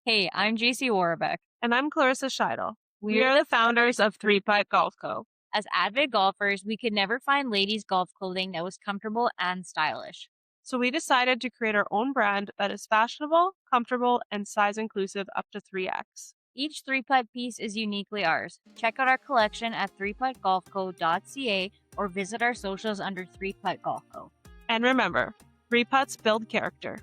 Hey, I'm JC Warbeck. And I'm Clarissa Scheidel. We We're are the founders of Three Putt Golf Co. As avid golfers, we could never find ladies' golf clothing that was comfortable and stylish. So we decided to create our own brand that is fashionable, comfortable, and size inclusive up to 3X. Each three-putt piece is uniquely ours. Check out our collection at threeputtgolfco.ca or visit our socials under 3Putt Golf Co. And remember, Three Putts build character.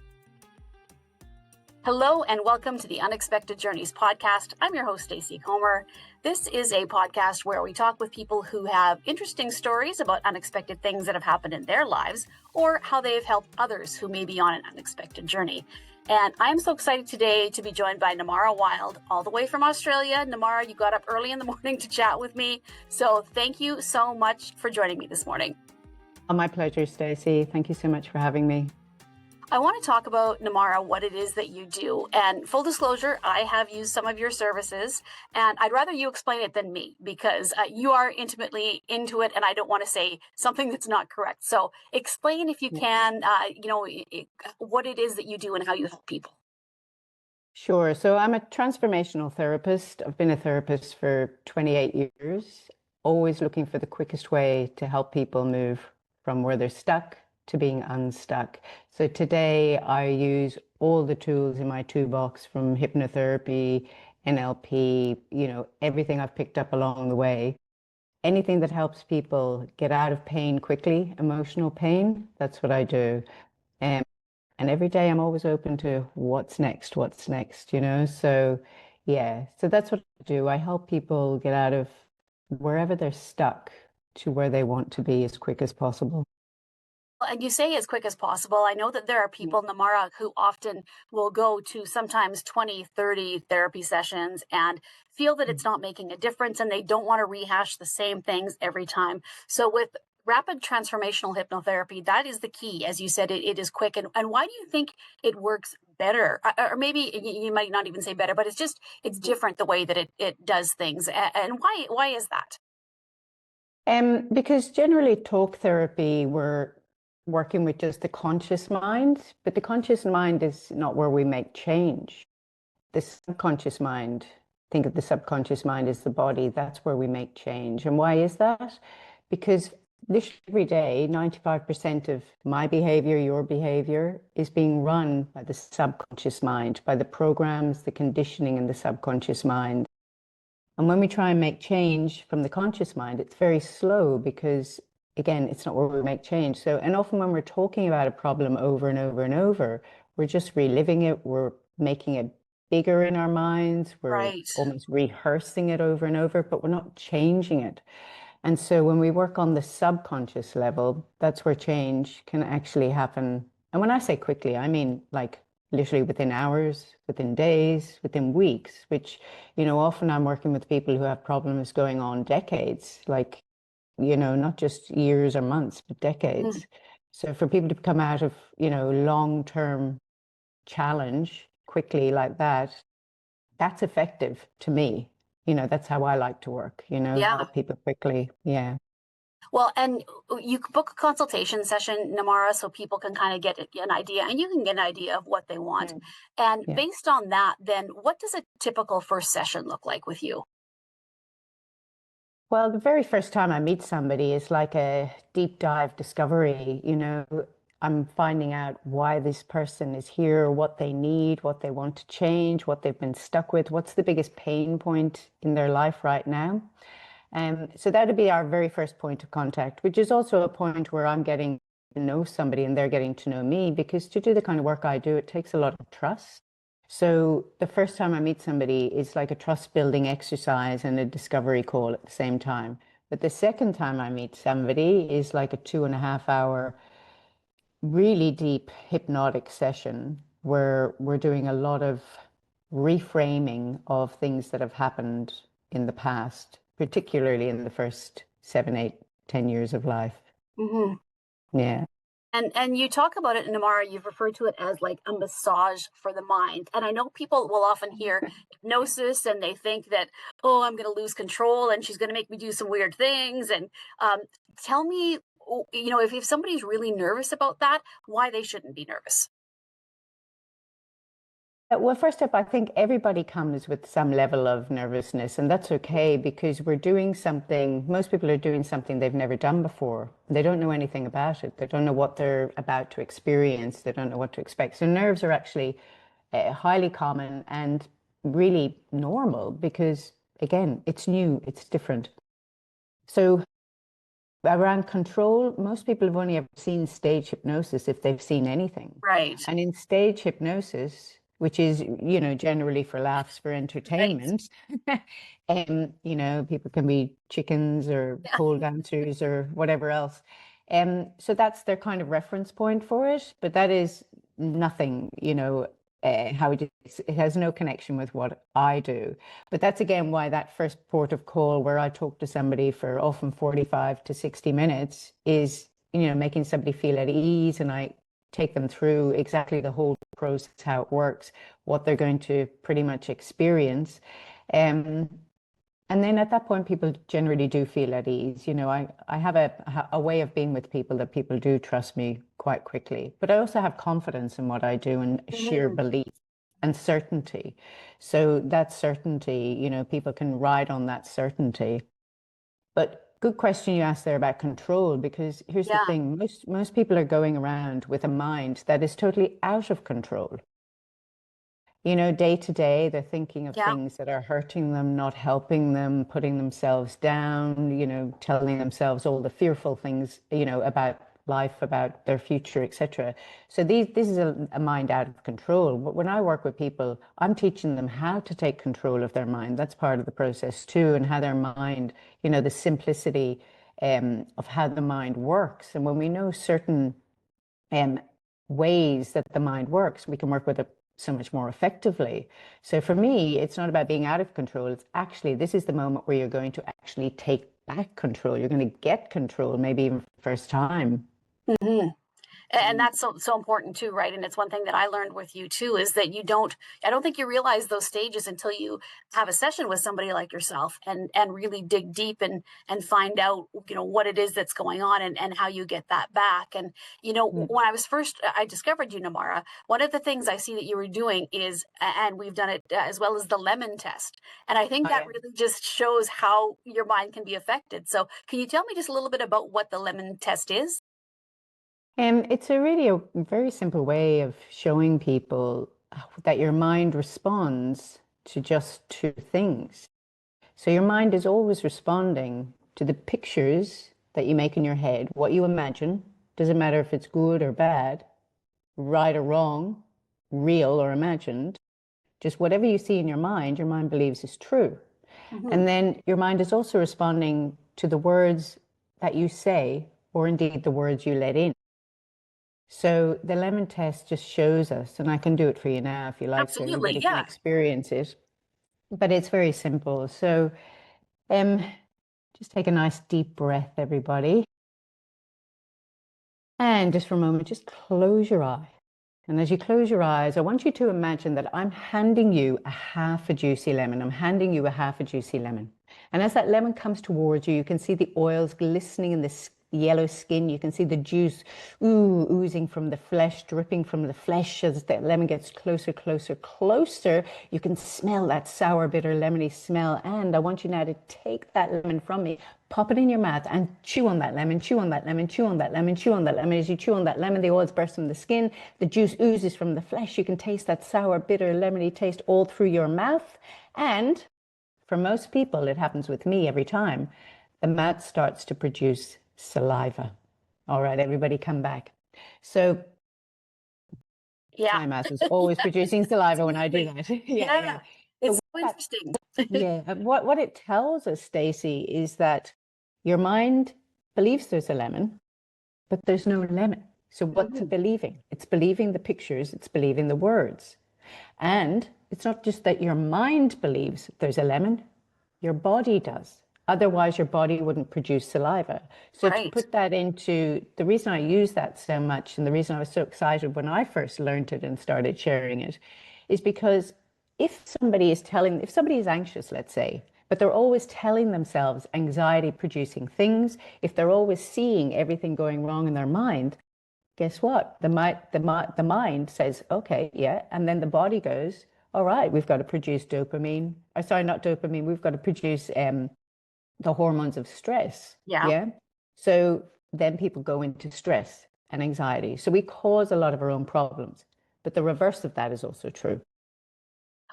Hello and welcome to the Unexpected Journeys podcast. I'm your host, Stacey Comer. This is a podcast where we talk with people who have interesting stories about unexpected things that have happened in their lives or how they have helped others who may be on an unexpected journey. And I'm so excited today to be joined by Nemara Wilde, all the way from Australia. Nemara, you got up early in the morning to chat with me. So thank you so much for joining me this morning. Oh, my pleasure, Stacey. Thank you so much for having me. I want to talk about, Nemara, what it is that you do. And full disclosure, I have used some of your services, and I'd rather you explain it than me because you are intimately into it, and I don't want to say something that's not correct. So explain, if you can, what it is that you do and how you help people. Sure. So I'm a transformational therapist. I've been a therapist for 28 years, always looking for the quickest way to help people move from where they're stuck to being unstuck. So today I use all the tools in my toolbox, from hypnotherapy, NLP, everything I've picked up along the way. Anything that helps people get out of pain quickly, emotional pain, that's what I do. And every day I'm always open to what's next, So yeah, so that's what I do. I help people get out of wherever they're stuck to where they want to be as quick as possible. And you say as quick as possible. I know that there are people, Nemara, who often will go to sometimes 20, 30 therapy sessions and feel that it's not making a difference, and they don't want to rehash the same things every time. So with rapid transformational hypnotherapy, that is the key. As you said, it is quick. And why do you think it works better? Or maybe you might not even say better, but it's different the way that it does things. And why is that? Because generally talk therapy, we're working with just the conscious mind, but the conscious mind is not where we make change. The subconscious mind, think of the subconscious mind as the body, that's where we make change. And why is that? Because literally every day, 95% of my behavior, your behavior, is being run by the subconscious mind, by the programs, the conditioning in the subconscious mind. And when we try and make change from the conscious mind, it's very slow because, again, it's not where we make change. So, and often when we're talking about a problem over and over and over, we're just reliving it. We're making it bigger in our minds. We're almost rehearsing it over and over, but we're not changing it. And so when we work on the subconscious level, that's where change can actually happen. And when I say quickly, I mean like literally within hours, within days, within weeks, which, often I'm working with people who have problems going on decades, like, not just years or months, but decades. Mm. So for people to come out of, long-term challenge quickly like that, that's effective to me. That's how I like to work, help people quickly. Yeah. Well, and you can book a consultation session, Nemara, so people can kind of get an idea, and you can get an idea of what they want. And based on that, then what does a typical first session look like with you? Well, the very first time I meet somebody is like a deep dive discovery. I'm finding out why this person is here, what they need, what they want to change, what they've been stuck with, what's the biggest pain point in their life right now. So that'd be our very first point of contact, which is also a point where I'm getting to know somebody and they're getting to know me, because to do the kind of work I do, it takes a lot of trust. So the first time I meet somebody is like a trust building exercise and a discovery call at the same time. But the second time I meet somebody is like a 2.5 hour, really deep hypnotic session where we're doing a lot of reframing of things that have happened in the past, particularly in the first 7, 8, 10 years of life. Mm-hmm. Yeah. And you talk about it, Nemara, you've referred to it as like a massage for the mind. And I know people will often hear hypnosis and they think that, oh, I'm going to lose control and she's going to make me do some weird things. And tell me, if somebody's really nervous about that, why they shouldn't be nervous. Well, first up, I think everybody comes with some level of nervousness, and that's okay because we're doing something, most people are doing something they've never done before. They don't know anything about it. They don't know what they're about to experience. They don't know what to expect. So nerves are actually highly common and really normal because, again, it's new, it's different. So around control, most people have only ever seen stage hypnosis if they've seen anything. Right. And in stage hypnosis, which is, generally for laughs, for entertainment, people can be chickens or pole dancers or whatever else. So that's their kind of reference point for it, but that is nothing, how it has no connection with what I do. But that's again why that first port of call where I talk to somebody for often 45 to 60 minutes is, making somebody feel at ease, and I take them through exactly the whole process, how it works, what they're going to pretty much experience. And then at that point, people generally do feel at ease. I have a way of being with people that people do trust me quite quickly. But I also have confidence in what I do and sheer belief and certainty. So that certainty, people can ride on that certainty. But good question you asked there about control, because here's the thing. Most people are going around with a mind that is totally out of control. Day to day, they're thinking of things that are hurting them, not helping them, putting themselves down, telling themselves all the fearful things, about life, about their future, etc. So this is a mind out of control. But when I work with people, I'm teaching them how to take control of their mind. That's part of the process too, and how their mind, the simplicity of how the mind works. And when we know certain ways that the mind works, we can work with it so much more effectively. So for me, it's not about being out of control. It's actually, this is the moment where you're going to actually take back control. You're going to get control, maybe even for the first time. Mm-hmm. And that's so important too, right? And it's one thing that I learned with you too, is that I don't think you realize those stages until you have a session with somebody like yourself and really dig deep and find out, what it is that's going on and how you get that back. And, when I discovered you, Nemara, one of the things I see that you were doing is, and we've done it as well as the Lemmon test. And I think that really just shows how your mind can be affected. So can you tell me just a little bit about what the Lemmon test is? It's a very simple way of showing people that your mind responds to just two things. So your mind is always responding to the pictures that you make in your head, what you imagine. Doesn't matter if it's good or bad, right or wrong, real or imagined. Just whatever you see in your mind believes is true. And then your mind is also responding to the words that you say, or indeed the words you let in. So the Lemmon test just shows us, and I can do it for you now if you like, so everybody can experience it. But it's very simple. So just take a nice deep breath, everybody. And just for a moment, just close your eye. And as you close your eyes, I want you to imagine that I'm handing you a half a juicy lemon. I'm handing you a half a juicy lemon. And as that lemon comes towards you, you can see the oils glistening in the yellow skin. You can see the juice oozing from the flesh, dripping from the flesh. As the lemon gets closer, closer, closer, you can smell that sour, bitter, lemony smell. And I want you now to take that lemon from me, pop it in your mouth and chew on that lemon, chew on that lemon, chew on that lemon, chew on that lemon. As you chew on that lemon, the oils burst from the skin, the juice oozes from the flesh. You can taste that sour, bitter, lemony taste all through your mouth. And for most people, it happens with me every time, the mouth starts to produce saliva. All right, everybody come back. So my mouth is always producing saliva when I do that. It's so interesting. What it tells us, Stacey, is that your mind believes there's a lemon, but there's no lemon. So what's it believing? It's believing the pictures, it's believing the words. And it's not just that your mind believes there's a lemon, your body does. Otherwise, your body wouldn't produce saliva. So to put that into, the reason I use that so much and the reason I was so excited when I first learned it and started sharing it is because if somebody is anxious, let's say, but they're always telling themselves anxiety producing things, if they're always seeing everything going wrong in their mind, guess what? The mind says, okay, yeah. And then the body goes, all right, we've got to produce dopamine. Sorry, not dopamine. We've got to produce the hormones of stress. Yeah. Yeah. So then people go into stress and anxiety. So we cause a lot of our own problems. But the reverse of that is also true.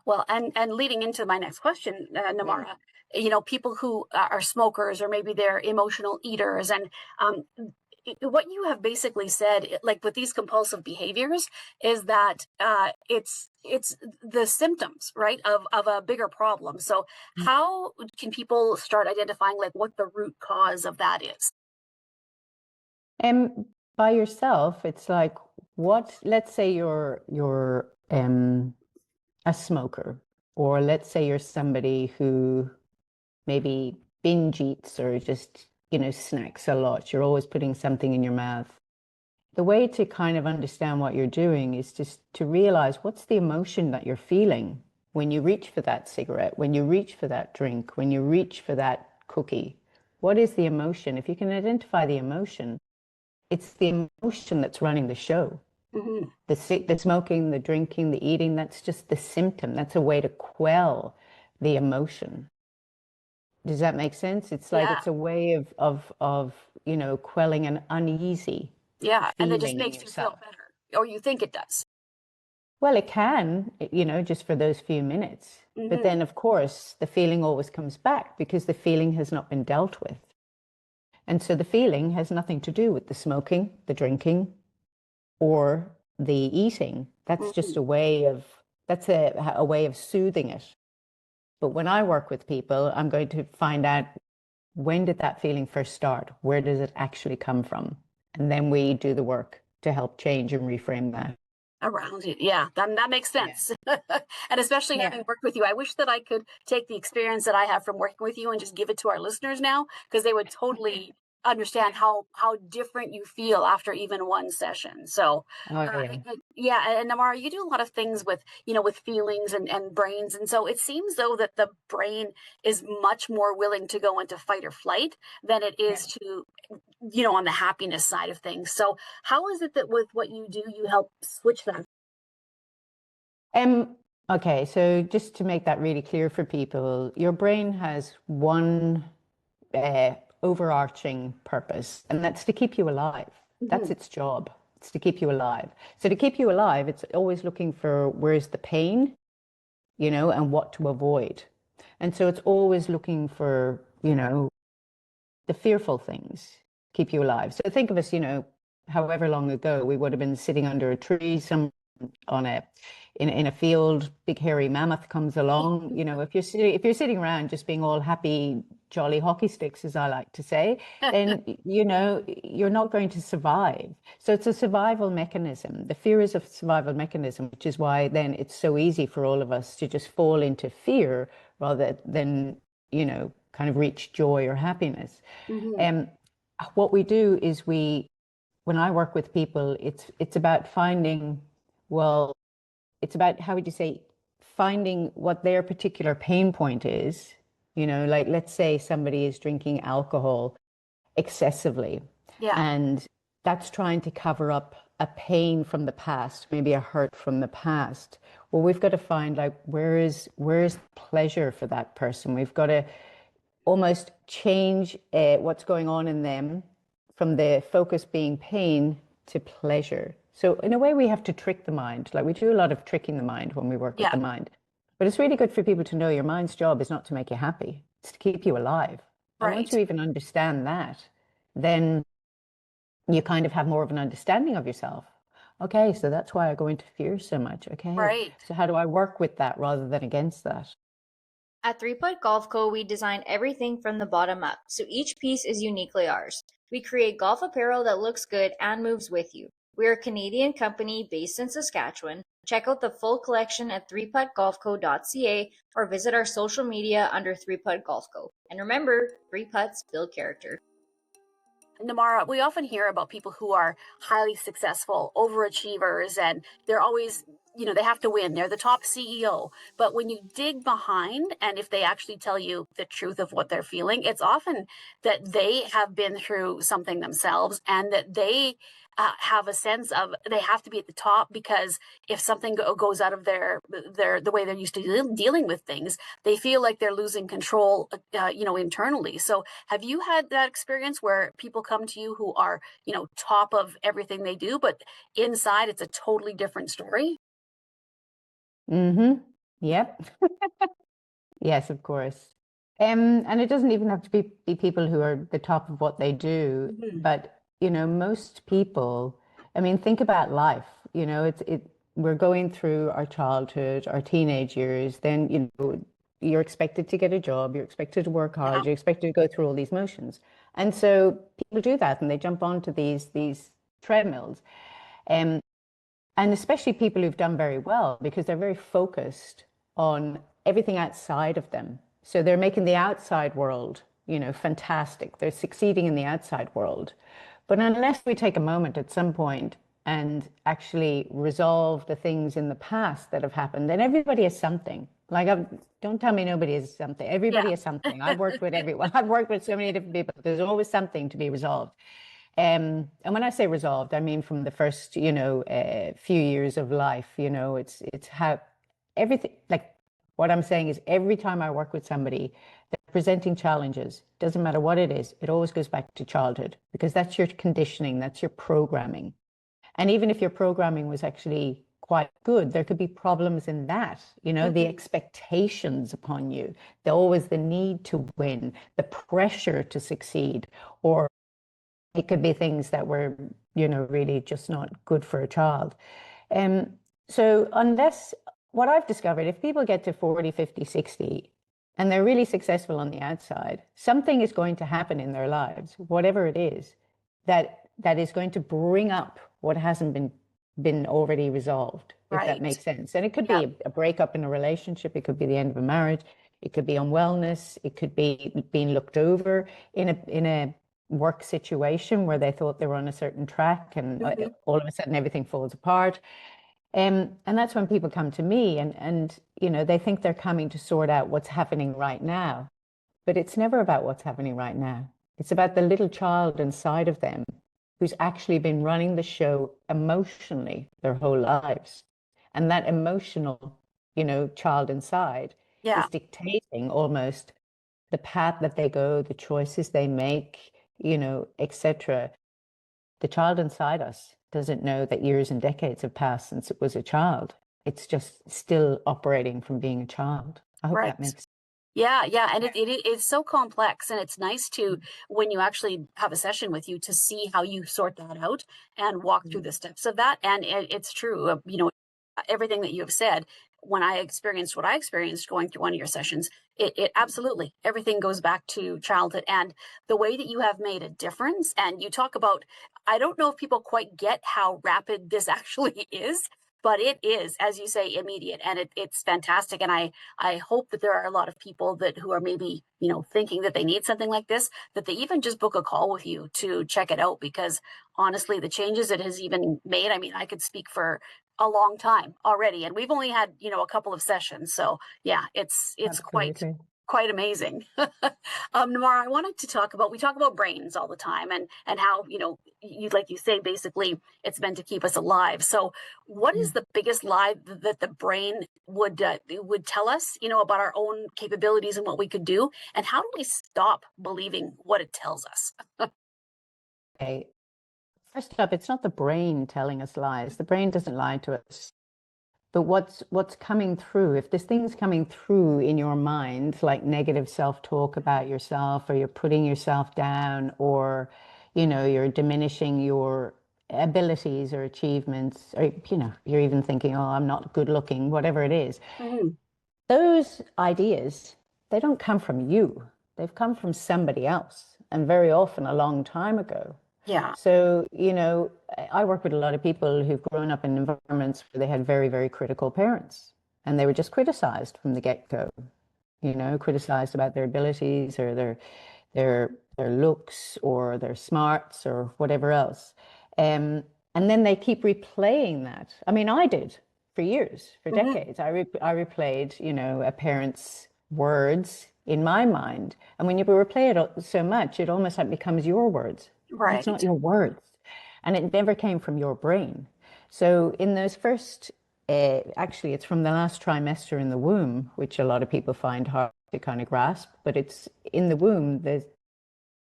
Well, and leading into my next question, Nemara, people who are smokers or maybe they're emotional eaters, and what you have basically said, like with these compulsive behaviors, is that it's the symptoms, right, of a bigger problem. So how can people start identifying like what the root cause of that is? And by yourself, it's like let's say you're a smoker, or let's say you're somebody who maybe binge eats or just, snacks a lot. You're always putting something in your mouth. The way to kind of understand what you're doing is just to realize what's the emotion that you're feeling when you reach for that cigarette, when you reach for that drink, when you reach for that cookie. What is the emotion? If you can identify the emotion, it's the emotion that's running the show. Mm-hmm. The smoking, the drinking, the eating, that's just the symptom. That's a way to quell the emotion. Does that make sense? It's like it's a way of quelling an uneasy And it just feeling in makes you feel yourself. better, or you think it does. Well, it can, just for those few minutes. But then, of course, the feeling always comes back because the feeling has not been dealt with. And so the feeling has nothing to do with the smoking, the drinking, or the eating. That's just a way of soothing it. But when I work with people, I'm going to find out, when did that feeling first start? Where does it actually come from? And then we do the work to help change and reframe that. Around it. Yeah, that makes sense. And especially having worked with you, I wish that I could take the experience that I have from working with you and just give it to our listeners now, because they would totally understand how different you feel after even one session. So and Namara, you do a lot of things with with feelings and brains, and so it seems though that the brain is much more willing to go into fight or flight than it is to on the happiness side of things. So how is it that with what you do, you help switch that? Okay, so just to make that really clear for people, your brain has one overarching purpose, and that's to keep you alive. That's its job. It's to keep you alive. So to keep you alive, it's always looking for where's the pain, and what to avoid. And so it's always looking for, the fearful things keep you alive. So think of us, however long ago we would have been sitting under a tree, in a field, big hairy mammoth comes along. If you're sitting around just being all happy, jolly hockey sticks, as I like to say, then you're not going to survive. So it's a survival mechanism. The fear is a survival mechanism, which is why then it's so easy for all of us to just fall into fear rather than kind of reach joy or happiness. What we do is when I work with people, it's about finding, well, it's about, how would you say, finding what their particular pain point is. Like let's say somebody is drinking alcohol excessively, and that's trying to cover up a pain from the past, maybe a hurt from the past. Well, we've got to find like where's pleasure for that person. We've got to almost change what's going on in them from the focus being pain to pleasure. So in a way, we have to trick the mind. Like we do a lot of tricking the mind when we work with the mind. But it's really good for people to know your mind's job is not to make you happy. It's to keep you alive. And once you even understand that, then you kind of have more of an understanding of yourself. Okay, so that's why I go into fear so much. Okay, so how do I work with that rather than against that? At 3 Putt Golf Co., we design everything from the bottom up, so each piece is uniquely ours. We create golf apparel that looks good and moves with you. We are a Canadian company based in Saskatchewan. Check out the full collection at 3puttgolfco.ca or visit our social media under 3Putt Golf Co. And remember, 3 putts build character. Namara, we often hear about people who are highly successful, overachievers, and they're always, they have to win. They're the top CEO. But when you dig behind, and if they actually tell you the truth of what they're feeling, it's often that they have been through something themselves, and that they have a sense of they have to be at the top, because if something goes out of the way they're used to dealing with things, they feel like they're losing control, internally. So have you had that experience where people come to you who are, top of everything they do, but inside it's a totally different story? Mm-hmm. Yep. Yes, of course. And it doesn't even have to be people who are the top of what they do, Mhm. but most people, I mean, think about life. We're going through our childhood, our teenage years, then, you're expected to get a job, you're expected to work Yeah. hard, you're expected to go through all these motions. And so people do that and they jump onto these treadmills. Um, and especially people who've done very well, because they're very focused on everything outside of them. So they're making the outside world, fantastic. They're succeeding in the outside world. But unless we take a moment at some point and actually resolve the things in the past that have happened, and everybody has something. Like, don't tell me nobody has something. Yeah. Everybody has something. I've worked with everyone. I've worked with so many different people. There's always something to be resolved. And when I say resolved, I mean from the first, few years of life. It's how everything. Like, what I'm saying is, every time I work with somebody, they're presenting challenges. Doesn't matter what it is. It always goes back to childhood, because that's your conditioning, that's your programming. And even if your programming was actually quite good, there could be problems in that. The expectations upon you, always the need to win, the pressure to succeed, or it could be things that were, really just not good for a child. Um, so what I've discovered, if people get to 40, 50, 60, and they're really successful on the outside, something is going to happen in their lives, whatever it is, that is going to bring up what hasn't been already resolved, if that Right. makes sense. And it could Yeah. be a breakup in a relationship, it could be the end of a marriage, it could be unwellness, it could be being looked over in a work situation where they thought they were on a certain track, and all of a sudden everything falls apart. And that's when people come to me, and they think they're coming to sort out what's happening right now. But it's never about what's happening right now. It's about the little child inside of them who's actually been running the show emotionally their whole lives. And that emotional, child inside Yeah. is dictating almost the path that they go, the choices they make, etc. The child inside us doesn't know that years and decades have passed since it was a child. It's just still operating from being a child. I hope Right. that makes sense. Yeah, yeah, and it's so complex, and it's nice to, when you actually have a session with you, to see how you sort that out and walk through the steps of that. And it's true, everything that you have said. When I experienced what I experienced going through one of your sessions, it absolutely, everything goes back to childhood, and the way that you have made a difference. And you talk about, I don't know if people quite get how rapid this actually is, but it is, as you say, immediate, and it's fantastic. And I hope that there are a lot of people that who are maybe, thinking that they need something like this, that they even just book a call with you to check it out, because honestly, the changes it has even made, I mean, I could speak for a long time already, and we've only had, a couple of sessions. So yeah, it's Absolutely. quite amazing. Nemara, I wanted to talk about, we talk about brains all the time, and how, you, like you say, basically it's meant to keep us alive. So what is the biggest lie that the brain would tell us, about our own capabilities and what we could do? And how do we stop believing what it tells us? Okay. First up, it's not the brain telling us lies. The brain doesn't lie to us. But what's coming through, if this thing's coming through in your mind, like negative self-talk about yourself, or you're putting yourself down, or, you're diminishing your abilities or achievements, or, you're even thinking, oh, I'm not good looking, whatever it is. Mhm. Those ideas, they don't come from you. They've come from somebody else, and very often a long time ago. Yeah. So, I work with a lot of people who've grown up in environments where they had very, very critical parents, and they were just criticized from the get-go, criticized about their abilities, or their looks, or their smarts, or whatever else. And then they keep replaying that. I mean, I did. for years, for decades. I replayed, you know, a parent's words in my mind. And when you replay it so much, it almost like becomes your words. Right. It's not your words. And it never came from your brain. So in those first, actually, it's from the last trimester in the womb, which a lot of people find hard to kind of grasp, but it's in the womb, the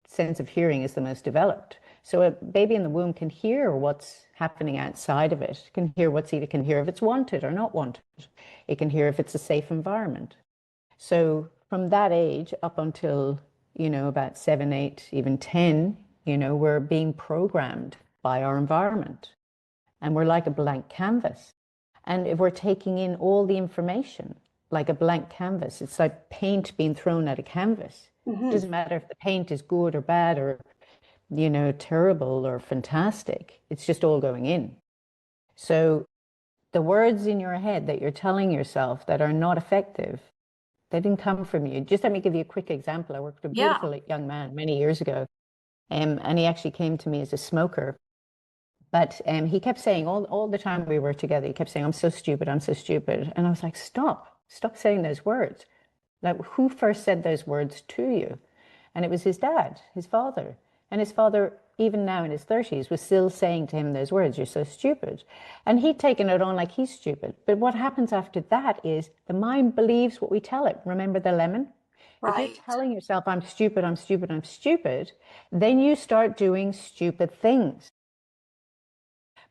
sense of hearing is the most developed. So a baby in the womb can hear what's happening outside of it, can hear it can hear if it's wanted or not wanted. It can hear if it's a safe environment. So from that age up until, you know, about 7, 8, even 10, you know, we're being programmed by our environment. And we're like a blank canvas. And if we're taking in all the information, like a blank canvas, it's like paint being thrown at a canvas. It doesn't matter if the paint is good or bad or, you know, terrible or fantastic. It's just all going in. So the words in your head that you're telling yourself that are not effective, they didn't come from you. Just let me give you a quick example. I worked with a beautiful young man many years ago, and he actually came to me as a smoker. But he kept saying all the time we were together, he kept saying, I'm so stupid, I'm so stupid. And I was like, stop saying those words. Like, who first said those words to you? And it was his dad, his father. And his father, even now in his 30s, was still saying to him those words, you're so stupid. And he'd taken it on like he's stupid. But what happens after that is the mind believes what we tell it. Remember the lemon? If you're telling yourself, I'm stupid, I'm stupid, I'm stupid, then you start doing stupid things.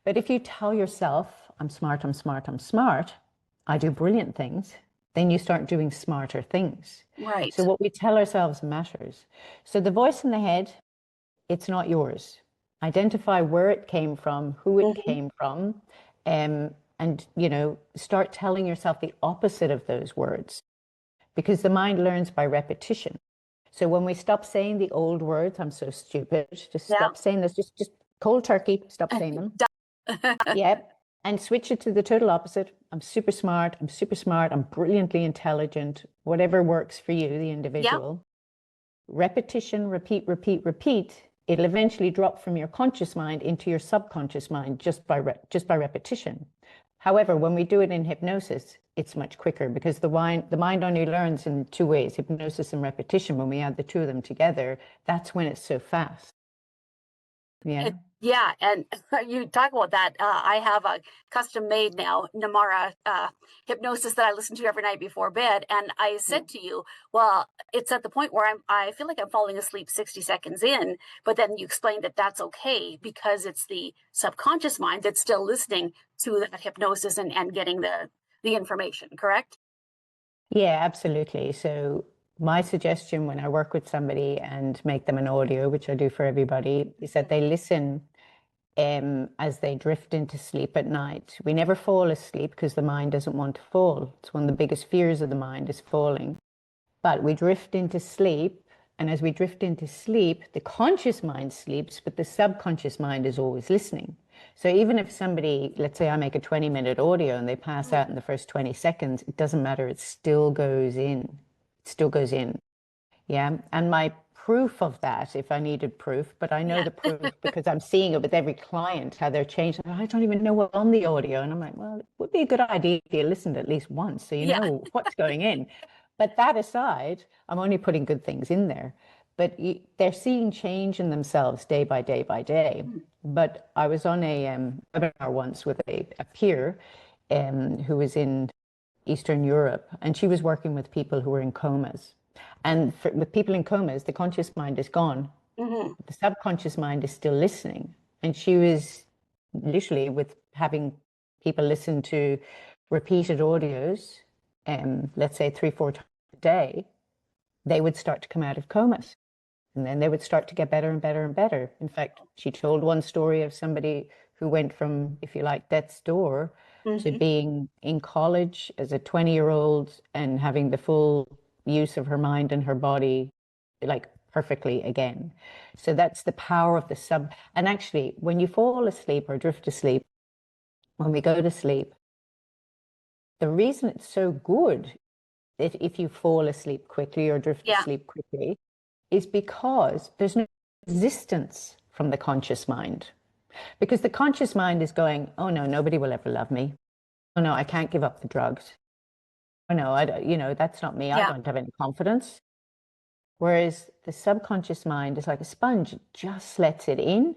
But if you tell yourself, I'm smart, I'm smart, I'm smart, I do brilliant things, then you start doing smarter things. Right. So what we tell ourselves matters. So the voice in the head, it's not yours. Identify where it came from, who it came from, and, you know, start telling yourself the opposite of those words, because the mind learns by repetition. So when we stop saying the old words, I'm so stupid, just stop saying this, just cold turkey, stop saying them. Yep. And switch it to the total opposite. I'm super smart. I'm brilliantly intelligent. Whatever works for you, the individual. Repetition, repeat, repeat, repeat. It'll eventually drop from your conscious mind into your subconscious mind just by repetition. However, when we do it in hypnosis, it's much quicker because the mind only learns in 2 ways, hypnosis and repetition. When we add the 2 of them together, that's when it's so fast. Yeah, and you talk about that. I have a custom-made now Nemara hypnosis that I listen to every night before bed, and I said to you, well, it's at the point where I feel like I'm falling asleep 60 seconds in, but then you explained that that's okay because it's the subconscious mind that's still listening to that hypnosis and getting the information, correct? Yeah, absolutely. So my suggestion when I work with somebody and make them an audio, which I do for everybody, is that they listen as they drift into sleep at night. We never fall asleep because the mind doesn't want to fall. It's one of the biggest fears of the mind is falling. But we drift into sleep, and as we drift into sleep, the conscious mind sleeps, but the subconscious mind is always listening. So even if somebody, let's say I make a 20-minute audio and they pass out in the first 20 seconds, it doesn't matter, it still goes in. It still goes in. Yeah. And my proof of that, if I needed proof, but I know the proof because I'm seeing it with every client, how they're changing. I don't even know what's on the audio. And I'm like, well, it would be a good idea if you listened at least once so you know what's going in. But that aside, I'm only putting good things in there. But they're seeing change in themselves day by day by day. But I was on a webinar once with a peer who was in Eastern Europe, and she was working with people who were in comas. And with people in comas, the conscious mind is gone. The subconscious mind is still listening. And she was literally with having people listen to repeated audios, let's say 3, 4 times a day, they would start to come out of comas. And then they would start to get better and better and better. In fact, she told one story of somebody who went from, if you like, death's door to being in college as a 20-year-old and having the full use of her mind and her body like perfectly again. So that's the power of the sub. And actually, when you fall asleep or drift asleep, when we go to sleep, the reason it's so good that if you fall asleep quickly or drift asleep quickly is because there's no resistance from the conscious mind. Because the conscious mind is going, oh no, nobody will ever love me. Oh no, I can't give up the drugs. Oh no, I don't, that's not me. I Yeah. don't have any confidence. Whereas the subconscious mind is like a sponge, it just lets it in.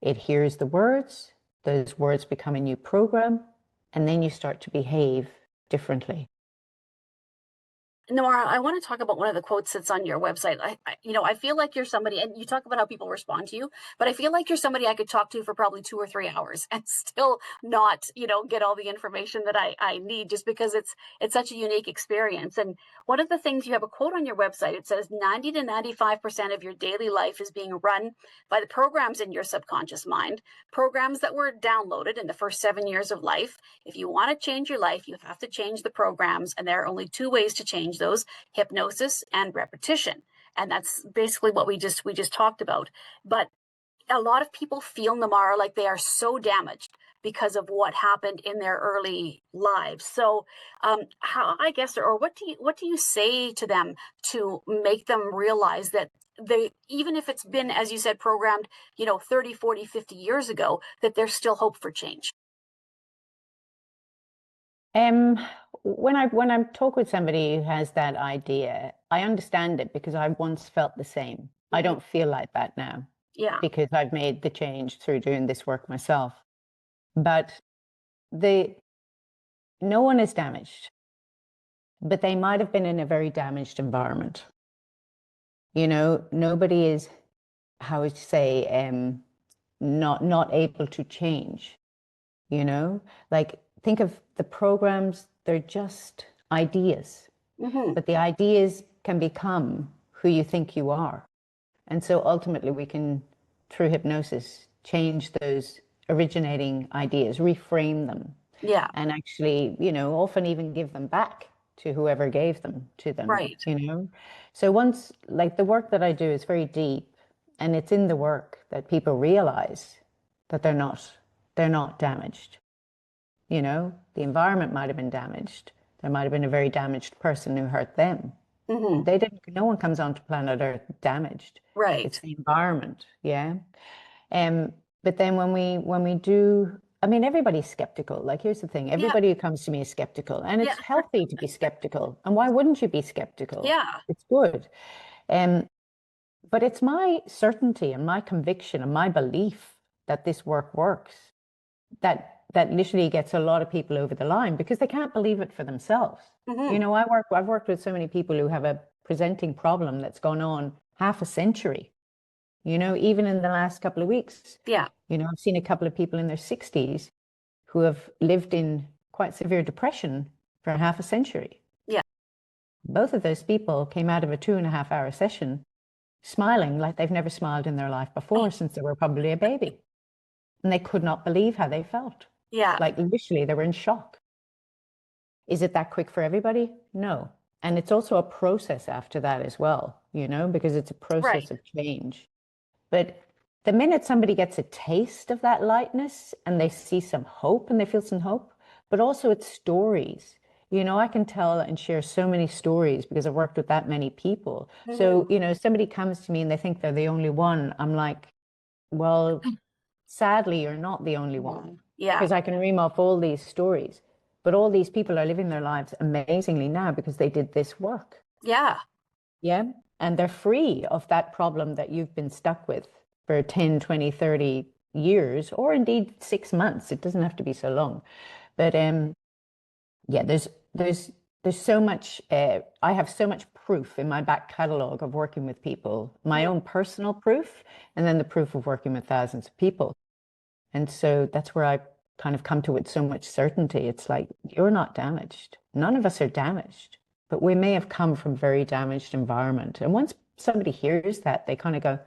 It hears the words, those words become a new program, and then you start to behave differently. Noara, I want to talk about one of the quotes that's on your website. I feel like you're somebody, and you talk about how people respond to you, but I feel like you're somebody I could talk to for probably 2 or 3 hours and still not, get all the information that I need, just because it's such a unique experience. And one of the things, you have a quote on your website. It says 90 to 95% of your daily life is being run by the programs in your subconscious mind, programs that were downloaded in the first 7 years of life. If you want to change your life, you have to change the programs, and there are only 2 ways to change those: hypnosis and repetition. And that's basically what we just talked about. But a lot of people feel, Nemara, like they are so damaged because of what happened in their early lives. So how, I guess, or what do you say to them to make them realize that they, even if it's been, as you said, programmed 30, 40, 50 years ago, that there's still hope for change? When I talk with somebody who has that idea, I understand it because I once felt the same. I don't feel like that now Yeah. because I've made the change through doing this work myself. But no one is damaged, but they might have been in a very damaged environment. Nobody is, how would you say, not able to change. Like, think of the programs, they're just ideas, but the ideas can become who you think you are. And so ultimately we can, through hypnosis, change those originating ideas, reframe them. Yeah. And actually, often even give them back to whoever gave them to them. Right. So once, like, the work that I do is very deep, and it's in the work that people realize that they're not damaged. The environment might have been damaged. There might have been a very damaged person who hurt them. No one comes onto planet Earth damaged. Right. It's the environment. Yeah. But then when we do, I mean, everybody's skeptical. Like, here's the thing. Everybody who comes to me is skeptical, and it's healthy to be skeptical. And why wouldn't you be skeptical? Yeah. It's good. But it's my certainty and my conviction and my belief that this work works that literally gets a lot of people over the line, because they can't believe it for themselves. I've worked with so many people who have a presenting problem that's gone on half a century, even in the last couple of weeks. Yeah. I've seen a couple of people in their 60s who have lived in quite severe depression for half a century. Yeah. Both of those people came out of a 2.5-hour session smiling like they've never smiled in their life before, since they were probably a baby. And they could not believe how they felt. Yeah. Like, literally, they were in shock. Is it that quick for everybody? No. And it's also a process after that as well, because it's a process of change. But the minute somebody gets a taste of that lightness and they see some hope and they feel some hope, but also it's stories. I can tell and share so many stories because I've worked with that many people. So, somebody comes to me and they think they're the only one. I'm like, well, sadly, you're not the only one. Yeah. Because I can ream off all these stories. But all these people are living their lives amazingly now because they did this work. Yeah. Yeah. And they're free of that problem that you've been stuck with for 10, 20, 30 years, or indeed 6 months. It doesn't have to be so long. But there's so much, I have so much proof in my back catalogue of working with people, my own personal proof, and then the proof of working with thousands of people. And so that's where I kind of come to with so much certainty. It's like, you're not damaged. None of us are damaged, but we may have come from very damaged environment. And once somebody hears that, they kind of go,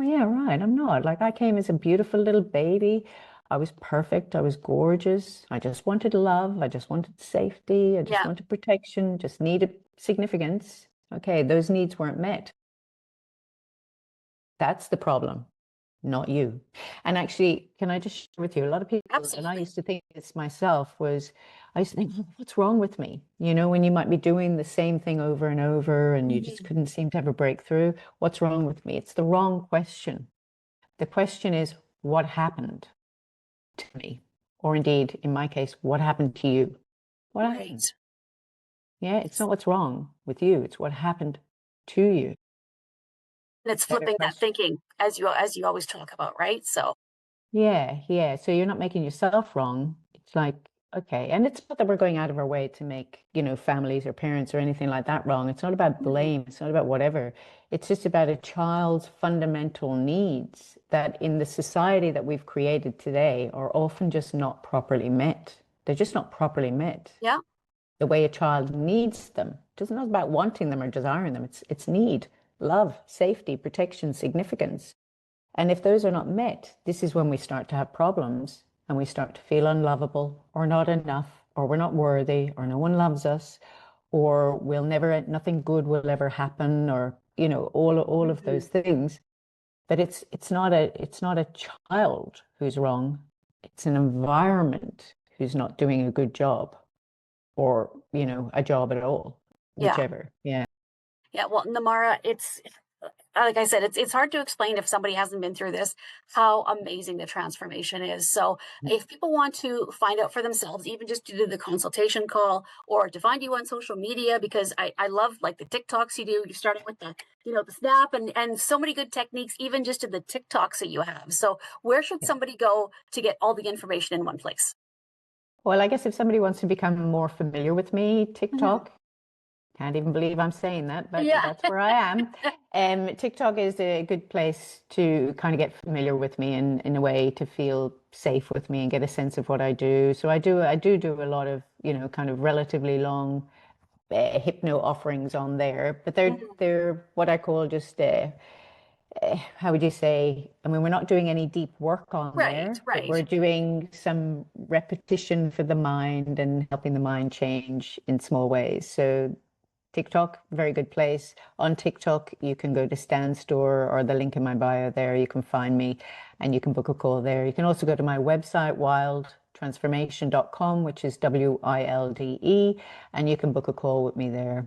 oh yeah, right, I'm not. Like, I came as a beautiful little baby. I was perfect. I was gorgeous. I just wanted love. I just wanted safety. I just wanted protection, just needed significance. Okay, those needs weren't met. That's the problem, not you. And actually, can I just share with you, a lot of people, Absolutely. and I used to think this myself, I used to think, what's wrong with me? When you might be doing the same thing over and over and you just couldn't seem to have a breakthrough. What's wrong with me? It's the wrong question. The question is, what happened to me? Or indeed, in my case, what happened to you? What happened? Right. Yeah, it's not what's wrong with you. It's what happened to you. And it's Better flipping that question. thinking as you always talk about, right? So Yeah, yeah. So you're not making yourself wrong. It's like, okay. And it's not that we're going out of our way to make, families or parents or anything like that wrong. It's not about mhm, blame. It's not about whatever. It's just about a child's fundamental needs that in the society that we've created today are often just not properly met. They're just not properly met yeah, the way a child needs them. It's not about wanting them or desiring them. It's need, love, safety, protection, significance. And if those are not met, this is when we start to have problems and we start to feel unlovable or not enough or we're not worthy or no one loves us or nothing good will ever happen or, all of mhm, those things. But it's not a child who's wrong. It's an environment who's not doing a good job or, a job at all, yeah. whichever. Yeah. Yeah, well, Namara, it's like I said, it's hard to explain if somebody hasn't been through this how amazing the transformation is. So, if people want to find out for themselves, even just to do the consultation call or to find you on social media, because I love like the TikToks you do. You're starting with the snap and so many good techniques, even just in the TikToks that you have. So, where should Yeah. somebody go to get all the information in one place? Well, I guess if somebody wants to become more familiar with me, Mhm. TikTok, can't even believe I'm saying that, but Yeah. that's where I am. TikTok is a good place to kind of get familiar with me and in a way to feel safe with me and get a sense of what I do. So I do a lot of, kind of relatively long hypno offerings on there, but they're Mhm. they're what I call just how would you say? I mean, we're not doing any deep work on Right, there, but right. we're doing some repetition for the mind and helping the mind change in small ways. So TikTok, very good place. On TikTok, you can go to Stan Store or the link in my bio there. You can find me and you can book a call there. You can also go to my website, wildetransformation.com, which is WILDE, and you can book a call with me there.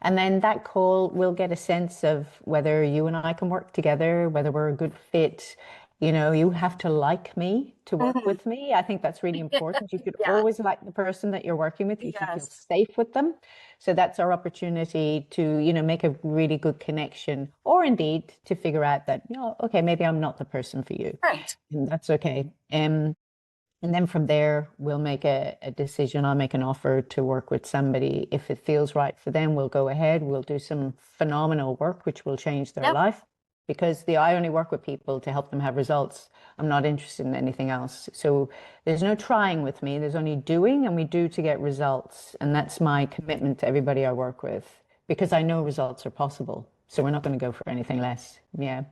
And then that call will get a sense of whether you and I can work together, whether we're a good fit. You have to like me to work Mhm. with me. I think that's really important. You should Yeah. always like the person that you're working with. You should feel Yes. safe with them. So that's our opportunity to, make a really good connection, or indeed to figure out that, okay, maybe I'm not the person for you. Right. And that's okay. And then from there, we'll make a decision. I'll make an offer to work with somebody. If it feels right for them, we'll go ahead. We'll do some phenomenal work, which will change their Yep. life. Because I only work with people to help them have results. I'm not interested in anything else. So there's no trying with me. There's only doing, and we do to get results. And that's my commitment to everybody I work with, because I know results are possible. So we're not going to go for anything less. Yeah.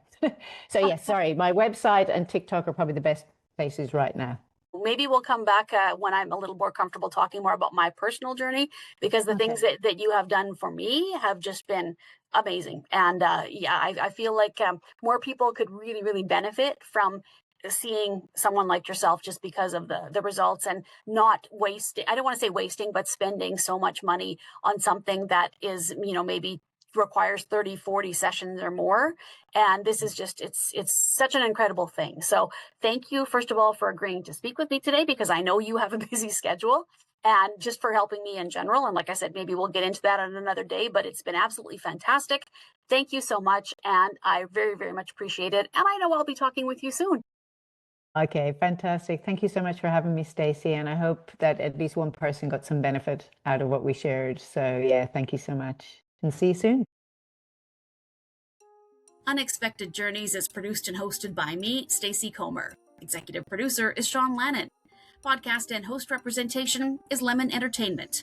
So yes, sorry. My website and TikTok are probably the best places right now. Maybe we'll come back when I'm a little more comfortable talking more about my personal journey, because the things Okay. that you have done for me have just been amazing. And yeah, I feel like more people could really, really benefit from seeing someone like yourself just because of the results and not wasting, I don't want to say wasting, but spending so much money on something that is, maybe requires 30, 40 sessions or more. And this is just, it's such an incredible thing. So thank you, first of all, for agreeing to speak with me today, because I know you have a busy schedule, and just for helping me in general. And like I said, maybe we'll get into that on another day, but it's been absolutely fantastic. Thank you so much. And I very, very much appreciate it. And I know I'll be talking with you soon. Okay, fantastic. Thank you so much for having me, Stacey. And I hope that at least one person got some benefit out of what we shared. So, yeah, thank you so much. And see you soon. Unexpected Journeys is produced and hosted by me, Stacey Comer. Executive producer is Sean Lannon. Podcast and host representation is Lemmon Entertainment.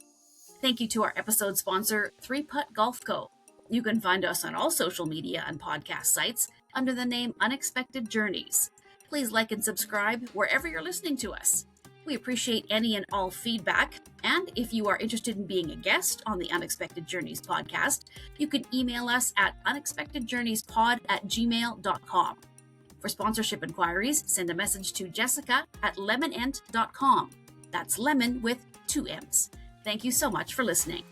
Thank you to our episode sponsor, 3Putt Golf Co. You can find us on all social media and podcast sites under the name Unexpected Journeys. Please like and subscribe wherever you're listening to us. We appreciate any and all feedback, and if you are interested in being a guest on the Unexpected Journeys podcast, you can email us at unexpectedjourneyspod@gmail.com. For sponsorship inquiries, send a message to jessica@lemmonent.com. That's lemon with 2 M's. Thank you so much for listening.